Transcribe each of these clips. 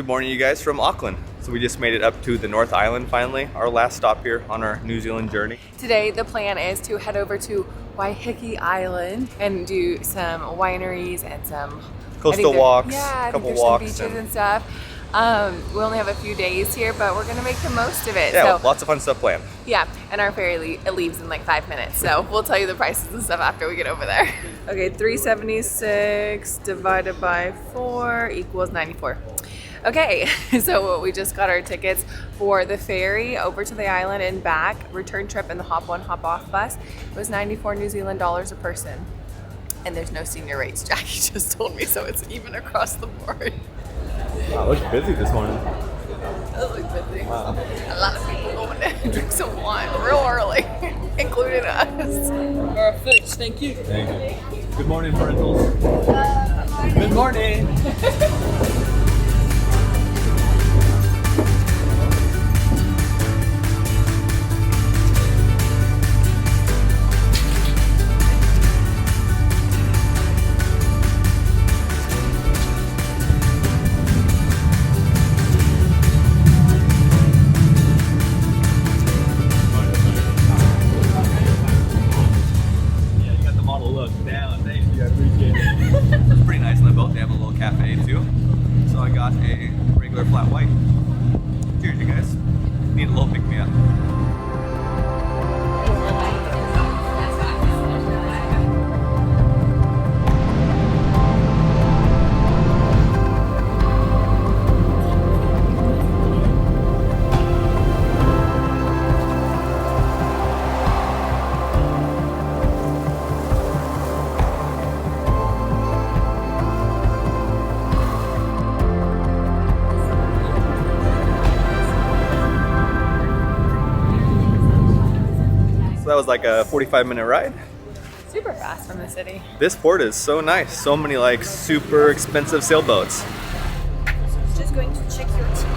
Good morning, you guys, from Auckland. So we just made it up to the North Island finally, our last stop here on our New Zealand journey. Today the plan is to head over to Waiheke Island and do some wineries and some Coastal walks, a couple some walks, beaches and stuff. We only have a few days here, but we're gonna make the most of it. Yeah, so, lots of fun stuff planned. Yeah, and our ferry leaves in like 5 minutes, so we'll tell you the prices and stuff after we get over there. Okay, 376 divided by 4 equals 94. Okay, so we just got our tickets for the ferry over to the island and back, return trip in the hop on, hop off bus. It was 94 New Zealand dollars a person. And there's no senior rates, Jackie just told me, so it's even across the board. Wow, it looks busy this morning. It looks busy. Wow. A lot of people going to drink some wine real early, including us. Perfect, thank you. Thank you. Good morning, parentals. Good morning. Cafe too. So I got a regular flat white. Cheers, you guys. Need a little pick me up. That was like a 45-minute ride. Super fast from the city. This port is so nice. So many like super expensive sailboats. Just going to check your ticket.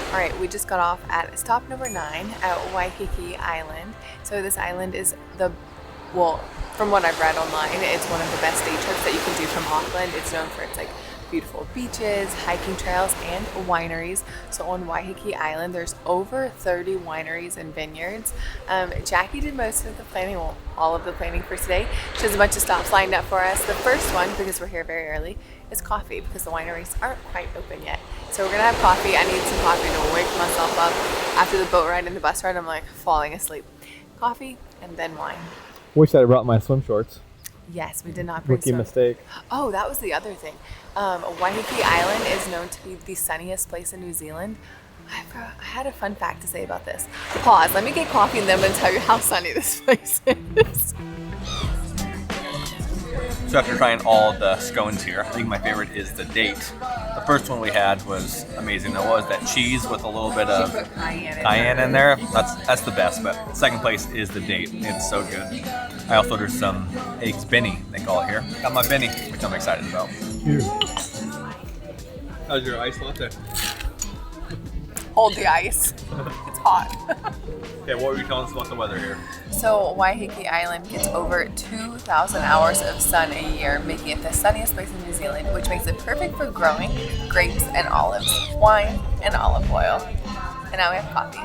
All right, we just got off at stop number 9 at Waiheke Island. So this island is from what I've read online, it's one of the best day trips that you can do from Auckland. It's known for its like beautiful beaches, hiking trails, and wineries. So on Waiheke Island, there's over 30 wineries and vineyards. Jackie did most of the planning, well, all of the planning for today. She has a bunch of stops lined up for us. The first one, because we're here very early, is coffee, because the wineries aren't quite open yet. So we're gonna have coffee. I need some coffee to wake myself up. After the boat ride and the bus ride, I'm like falling asleep. Coffee and then wine. Wish I brought my swim shorts. Yes, we did not bring Rookie mistake. Oh, that was the other thing. Waiheke Island is known to be the sunniest place in New Zealand. I had a fun fact to say about this. Pause. Let me get coffee and then I'm going to tell you how sunny this place is. So after trying all the scones here, I think my favorite is the date. The first one we had was amazing. It was that cheese with a little bit of cayenne in there. That's the best, but second place is the date. It's so good. I also ordered some eggs Benny, they call it here. Got my Benny, which I'm excited about. Here. How's your ice latte? Hold the ice. It's hot. Okay, what were you telling us about the weather here? So Waiheke Island gets over 2,000 hours of sun a year, making it the sunniest place in New Zealand, which makes it perfect for growing grapes and olives, wine and olive oil. And now we have coffee.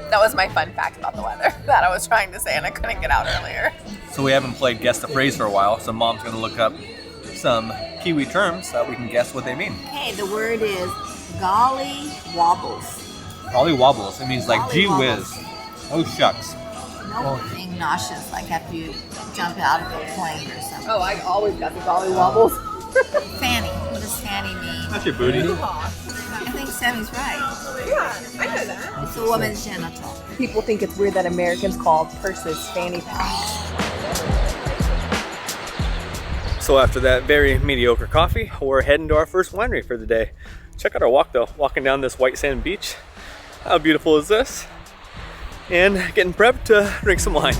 That was my fun fact about the weather that I was trying to say and I couldn't get out earlier. So we haven't played Guess the Phrase for a while, so Mom's going to look up some Kiwi terms so that we can guess what they mean. Okay, the word is golly wobbles. Golly wobbles. It means like Golly gee wobbles. whiz. Oh shucks. No being nauseous, like after you jump out of a plane or something. Oh, I always got the golly wobbles. Fanny. What does fanny mean? That's your booty. I think Sammy's right. Yeah, I know that. It's a woman's genital. People think it's weird that Americans call purses fanny packs. So after that very mediocre coffee, we're heading to our first winery for the day. Check out our walk though, walking down this white sand beach. How beautiful is this? And getting prepped to drink some wine.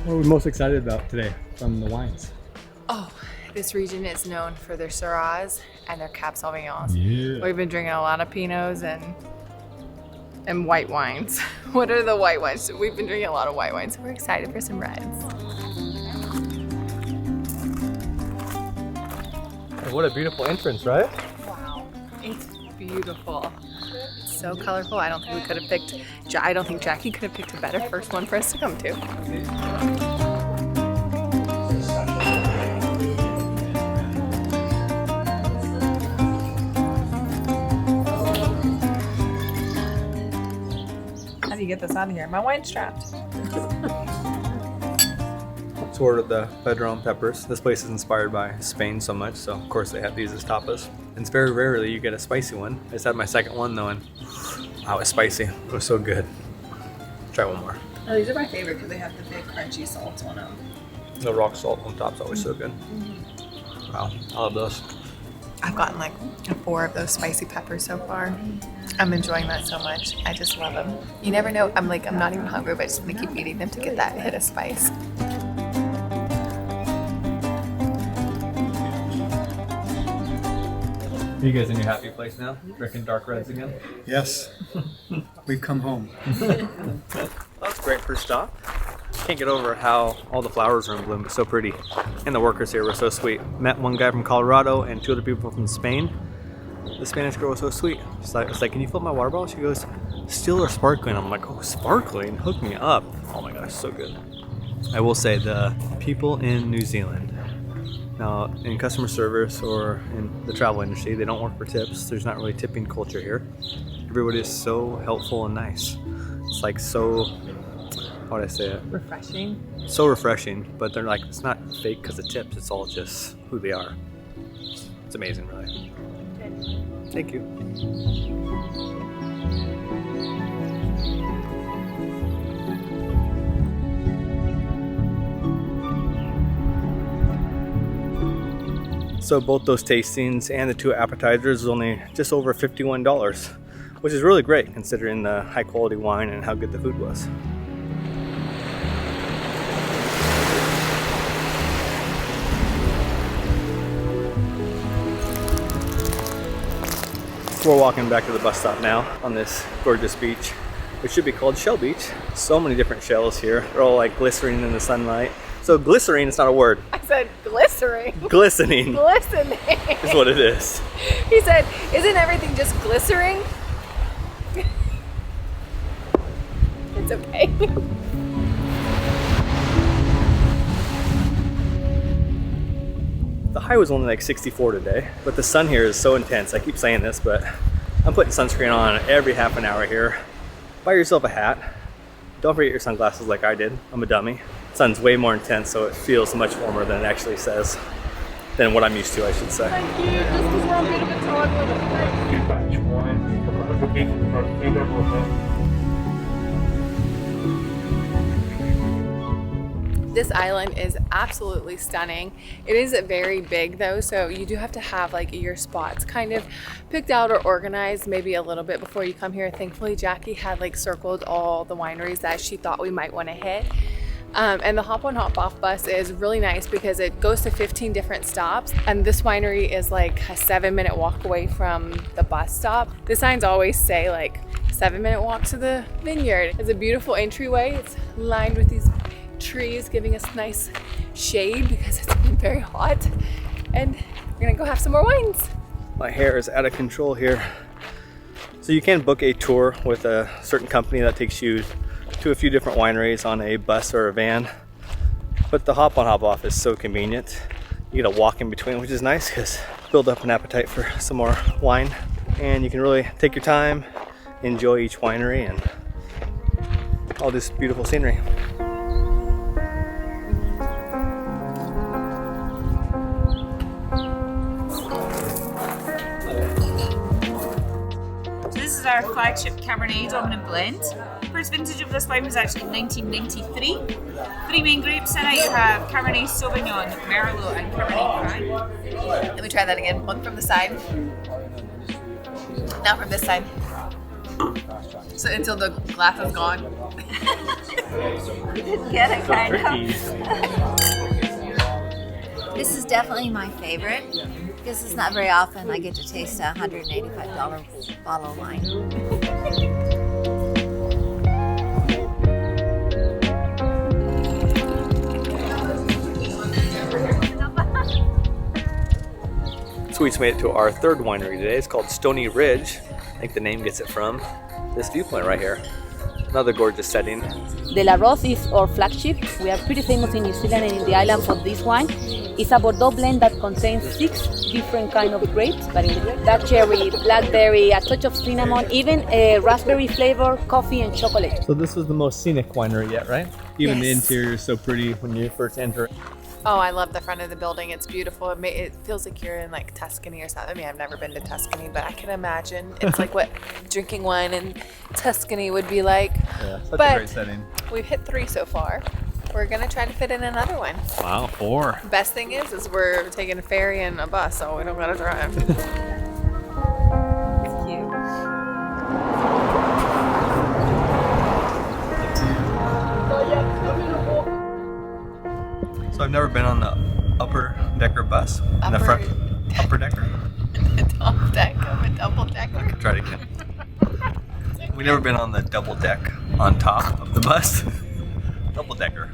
What are we most excited about today from the wines? Oh, this region is known for their Syrahs and their Cab Sauvignons. Yeah. We've been drinking a lot of Pinots and white wines. What are the white wines? We've been drinking a lot of white wines, so we're excited for some reds. What a beautiful entrance, right? Wow, it's beautiful. It's so colorful. I don't think we could have picked, I don't think Jackie could have picked a better first one for us to come to. How do you get this out of here? My wine's trapped. Tour of the Padron peppers. This place is inspired by Spain so much, so of course they have these as tapas. And it's very rarely you get a spicy one. I just had my second one though, and wow, it's spicy. It was so good. Try one more. Oh, these are my favorite because they have the big crunchy salt on them. The rock salt on top's always so good. Wow, I love those. I've gotten like 4 of those spicy peppers so far. I'm enjoying that so much. I just love them. You never know. I'm not even hungry, but I just want to keep eating them to get that hit of spice. Are you guys in your happy place now? Drinking dark reds again? Yes, we've come home. That's great for a stop. Can't get over how all the flowers are in bloom. It's so pretty. And the workers here were so sweet. Met one guy from Colorado and 2 other people from Spain. The Spanish girl was so sweet. It's like, can you fill my water bottle? She goes, still or sparkling? I'm like, oh, sparkling? Hook me up. Oh my gosh, so good. I will say the people in New Zealand, now in customer service or in the travel industry, they don't work for tips. There's not really tipping culture here. Everybody is so helpful and nice. It's like so, how would I say it? Refreshing. So refreshing, but they're like, it's not fake because of tips, it's all just who they are. It's amazing, really. Thank you. So both those tastings and the 2 appetizers is only just over $51, which is really great considering the high quality wine and how good the food was. We're walking back to the bus stop now on this gorgeous beach, which should be called Shell Beach. So many different shells here. They're all like glistening in the sunlight. So glycerine is not a word. I said glycerine. Glistening Glistening. is what it is. He said, isn't everything just glycering? It's okay. The high was only like 64 today, but the sun here is so intense. I keep saying this, but I'm putting sunscreen on every half an hour here. Buy yourself a hat. Don't forget your sunglasses like I did. I'm a dummy. The sun's way more intense, so it feels much warmer than it actually says. Than what I'm used to, I should say. Thank you. Just because we're on a bit of a time limit. This island is absolutely stunning. It is very big though, so you do have to have like your spots kind of picked out or organized maybe a little bit before you come here. Thankfully, Jackie had like circled all the wineries that she thought we might want to hit. And the hop on hop off bus is really nice because it goes to 15 different stops, and this winery is like a 7-minute walk away from the bus stop. The signs always say like 7-minute walk to the vineyard. It's a beautiful entryway. It's lined with these trees giving us nice shade because it's been very hot, and we're gonna go have some more wines. My hair is out of control here. So you can book a tour with a certain company that takes you to a few different wineries on a bus or a van, but the hop on hop off is so convenient. You get a walk in between, which is nice because build up an appetite for some more wine, and you can really take your time, enjoy each winery and all this beautiful scenery. this is our flagship Cabernet Dominant blend. First vintage of this wine was actually 1993. 3 main grapes in it. You have Cabernet Sauvignon, Merlot, and Cabernet Franc. Let me try that again. One from the side. Now from this side. So until the glass is gone. Get it, kind of. This is definitely my favorite because it's not very often I get to taste a $185 bottle of wine. So we just made it to our third winery today. It's called Stony Ridge. I think the name gets it from this viewpoint right here. Another gorgeous setting. De La Rose is our flagship. We are pretty famous in New Zealand and in the island for this wine. It's a Bordeaux blend that contains 6 different kinds of grapes, but in the dark cherry, blackberry, a touch of cinnamon, even a raspberry flavor, coffee and chocolate. So this was the most scenic winery yet, right? Even the Yes. interior is so pretty when you first enter. Oh, I love the front of the building. It's beautiful. It feels like you're in like Tuscany or something. I mean, I've never been to Tuscany, but I can imagine it's like what drinking wine in Tuscany would be like. Yeah, such But- a great setting. We've hit 3 so far. We're gonna try to fit in another one. Wow, 4. Best thing is we're taking a ferry and a bus, so we don't gotta drive. It's cute. So I've never been on the upper decker bus. In the front upper decker. Double deck of a double decker. Try it again. We've never been on the double deck on top of the bus. Double decker.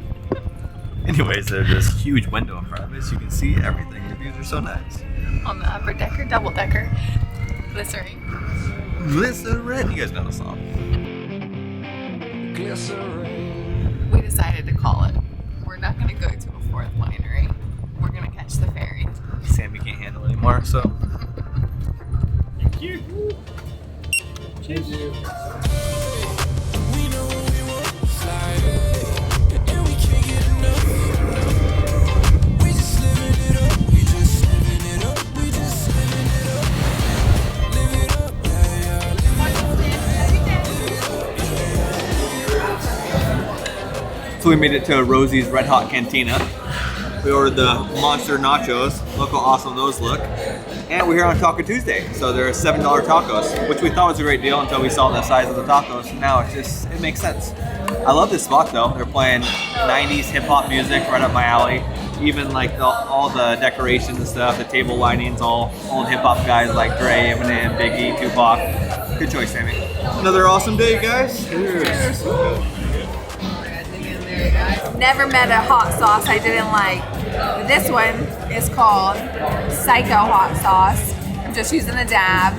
Anyways, there's this huge window in front of us. You can see everything. The views are so nice. On the upper decker, double decker. Glycerine. Glycerin. You guys know the song. We decided to call it. We're not gonna go to a 4th winery. We're gonna catch the ferry. Sammy can't handle it anymore, so. Thank you. Cheers. So we made it to Rosie's Red Hot Cantina. We ordered the monster nachos. Look how awesome those look. And we're here on Taco Tuesday. So they're $7 tacos, which we thought was a great deal until we saw the size of the tacos. Now it makes sense. I love this spot though. They're playing 90s hip hop music right up my alley. Even like all the decorations and stuff, the table linings, all old hip hop guys like Dre, Eminem, Biggie, Tupac. Good choice, Sammy. Another awesome day, guys. Cheers. Never met a hot sauce I didn't like. This one is called Psycho Hot Sauce. I'm just using a dab.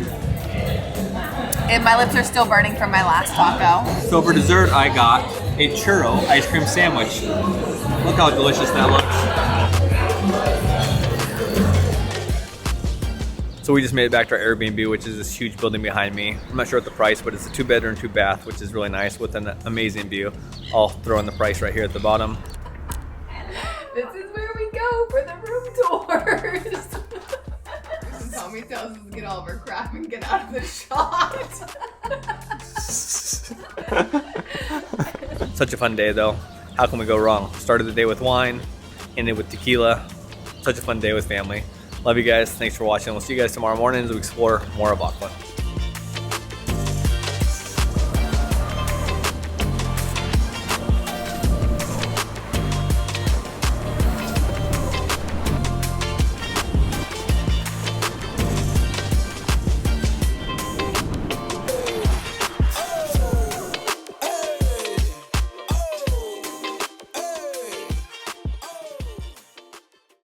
And my lips are still burning from my last taco. So for dessert, I got a churro ice cream sandwich. Look how delicious that looks. So we just made it back to our Airbnb, which is this huge building behind me. I'm not sure what the price, but it's a 2-bedroom, 2-bath, which is really nice with an amazing view. I'll throw in the price right here at the bottom. This is where we go for the room tours. Tommy tells us to get all of our crap and get out of the shot. Such a fun day though. How can we go wrong? Started the day with wine, ended with tequila. Such a fun day with family. Love you guys. Thanks for watching. We'll see you guys tomorrow morning as we explore more of Auckland.